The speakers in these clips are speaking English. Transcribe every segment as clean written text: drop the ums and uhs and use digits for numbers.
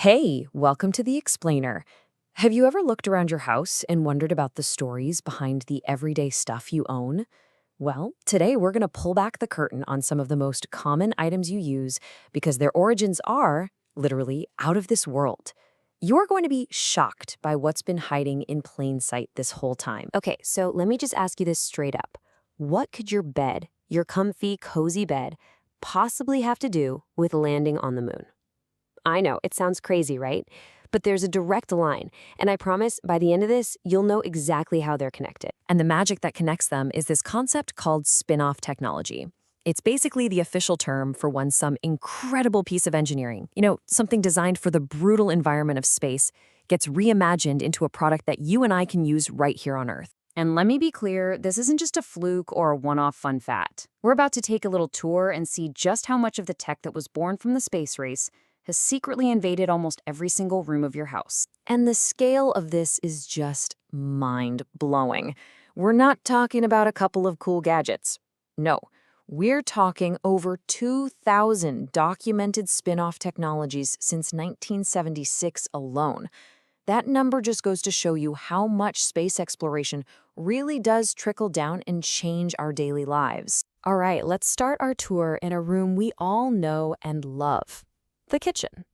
Hey, welcome to The Explainer. Have you ever looked around your house and wondered about the stories behind the everyday stuff you own? Well, today we're going to pull back the curtain on some of the most common items you use because their origins are, literally, out of this world. You're going to be shocked by what's been hiding in plain sight this whole time. Okay, so let me just ask you this straight up. What could your bed, your comfy, cozy bed, possibly have to do with landing on the moon? I know, it sounds crazy, right? But there's a direct line, and I promise by the end of this, you'll know exactly how they're connected. And the magic that connects them is this concept called spin-off technology. It's basically the official term for when some incredible piece of engineering, something designed for the brutal environment of space, gets reimagined into a product that you and I can use right here on Earth. And let me be clear, this isn't just a fluke or a one-off fun fact. We're about to take a little tour and see just how much of the tech that was born from the space race has secretly invaded almost every single room of your house. And the scale of this is just mind-blowing. We're not talking about a couple of cool gadgets. No, we're talking over 2,000 documented spin-off technologies since 1976 alone. That number just goes to show you how much space exploration really does trickle down and change our daily lives. All right, let's start our tour in a room we all know and love. The kitchen.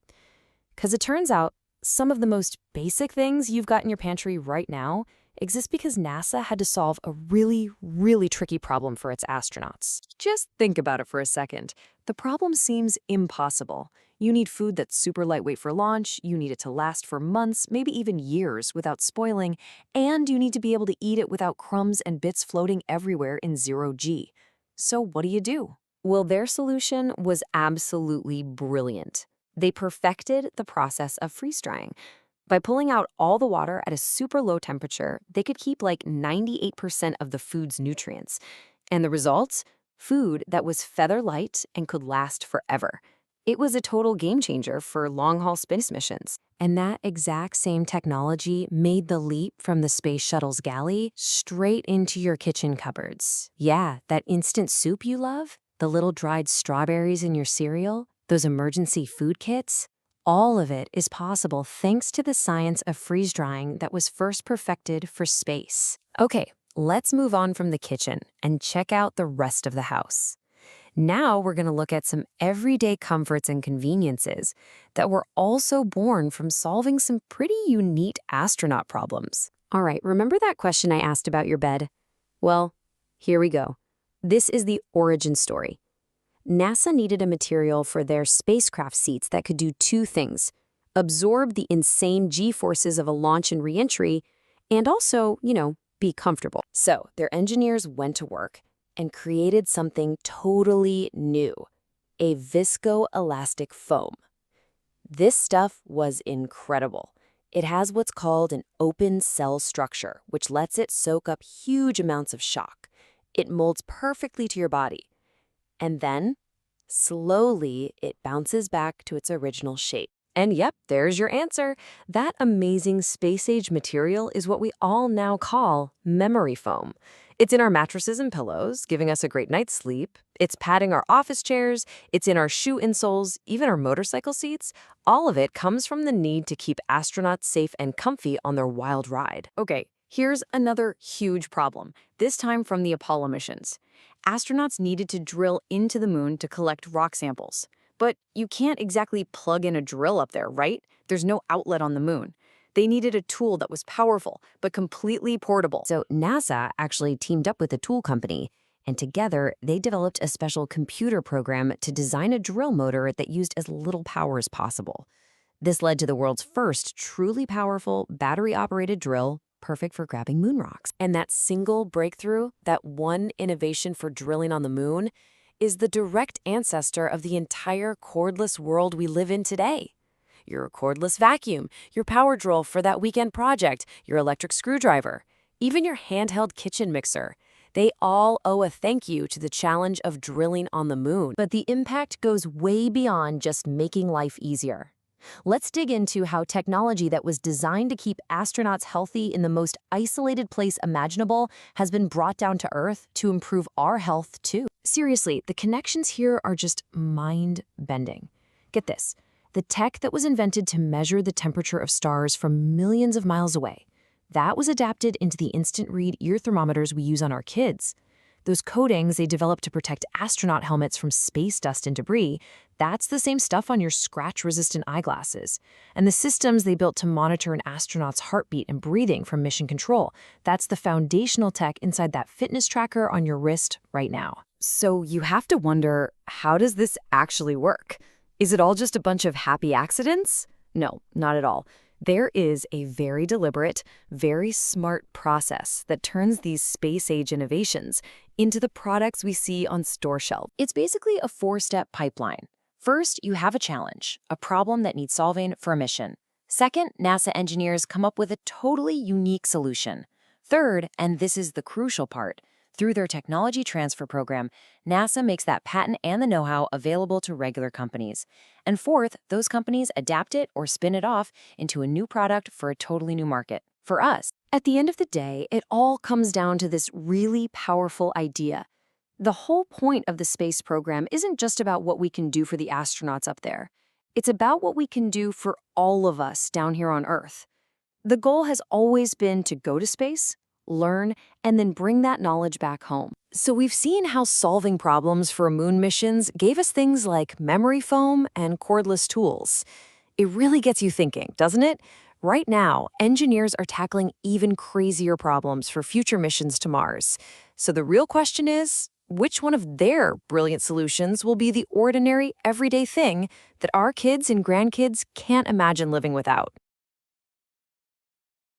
Because it turns out some of the most basic things you've got in your pantry right now exist because NASA had to solve a really, really tricky problem for its astronauts. Just think about it for a second. The problem seems impossible. You need food that's super lightweight for launch, you need it to last for months, maybe even years without spoiling, and you need to be able to eat it without crumbs and bits floating everywhere in zero-G. So what do? Well, their solution was absolutely brilliant. They perfected the process of freeze-drying. By pulling out all the water at a super low temperature, they could keep like 98% of the food's nutrients. And the results? Food that was feather light and could last forever. It was a total game changer for long-haul space missions. And that exact same technology made the leap from the space shuttle's galley straight into your kitchen cupboards. Yeah, that instant soup you love? The little dried strawberries in your cereal, those emergency food kits, all of it is possible thanks to the science of freeze-drying that was first perfected for space. Okay, let's move on from the kitchen and check out the rest of the house. Now we're going to look at some everyday comforts and conveniences that were also born from solving some pretty unique astronaut problems. All right, remember that question I asked about your bed? Well, here we go. This is the origin story. NASA needed a material for their spacecraft seats that could do two things: absorb the insane G-forces of a launch and re-entry, and also, be comfortable. So their engineers went to work and created something totally new: a viscoelastic foam. This stuff was incredible. It has what's called an open cell structure, which lets it soak up huge amounts of shock. It molds perfectly to your body. And then, slowly, it bounces back to its original shape. And yep, there's your answer. That amazing space-age material is what we all now call memory foam. It's in our mattresses and pillows, giving us a great night's sleep. It's padding our office chairs. It's in our shoe insoles, even our motorcycle seats. All of it comes from the need to keep astronauts safe and comfy on their wild ride. Okay, here's another huge problem, this time from the Apollo missions. Astronauts needed to drill into the moon to collect rock samples. But you can't exactly plug in a drill up there, right? There's no outlet on the moon. They needed a tool that was powerful, but completely portable. So NASA actually teamed up with a tool company, and together they developed a special computer program to design a drill motor that used as little power as possible. This led to the world's first truly powerful battery-operated drill, perfect for grabbing moon rocks. And that single breakthrough, that one innovation for drilling on the moon, is the direct ancestor of the entire cordless world we live in today. Your cordless vacuum, your power drill for that weekend project, your electric screwdriver, even your handheld kitchen mixer. They all owe a thank you to the challenge of drilling on the moon. But the impact goes way beyond just making life easier. Let's dig into how technology that was designed to keep astronauts healthy in the most isolated place imaginable has been brought down to Earth to improve our health too. Seriously, the connections here are just mind-bending. Get this. the tech that was invented to measure the temperature of stars from millions of miles away. That was adapted into the instant read ear thermometers we use on our kids. Those coatings they developed to protect astronaut helmets from space dust and debris, that's the same stuff on your scratch-resistant eyeglasses. And the systems they built to monitor an astronaut's heartbeat and breathing from mission control, that's the foundational tech inside that fitness tracker on your wrist right now. So you have to wonder, how does this actually work? Is it all just a bunch of happy accidents? No, not at all. There is a very deliberate, very smart process that turns these space-age innovations into the products we see on store shelves. It's basically a four-step pipeline. First, you have a challenge, a problem that needs solving for a mission. Second, NASA engineers come up with a totally unique solution. Third, and this is the crucial part, through their technology transfer program, NASA makes that patent and the know-how available to regular companies. And fourth, those companies adapt it or spin it off into a new product for a totally new market. For us, At the end of the day, it all comes down to this really powerful idea. The whole point of the space program isn't just about what we can do for the astronauts up there. It's about what we can do for all of us down here on Earth. The goal has always been to go to space, learn, and then bring that knowledge back home. so we've seen how solving problems for moon missions gave us things like memory foam and cordless tools. It really gets you thinking, doesn't it? Right now, engineers are tackling even crazier problems for future missions to Mars. So the real question is, which one of their brilliant solutions will be the ordinary, everyday thing that our kids and grandkids can't imagine living without?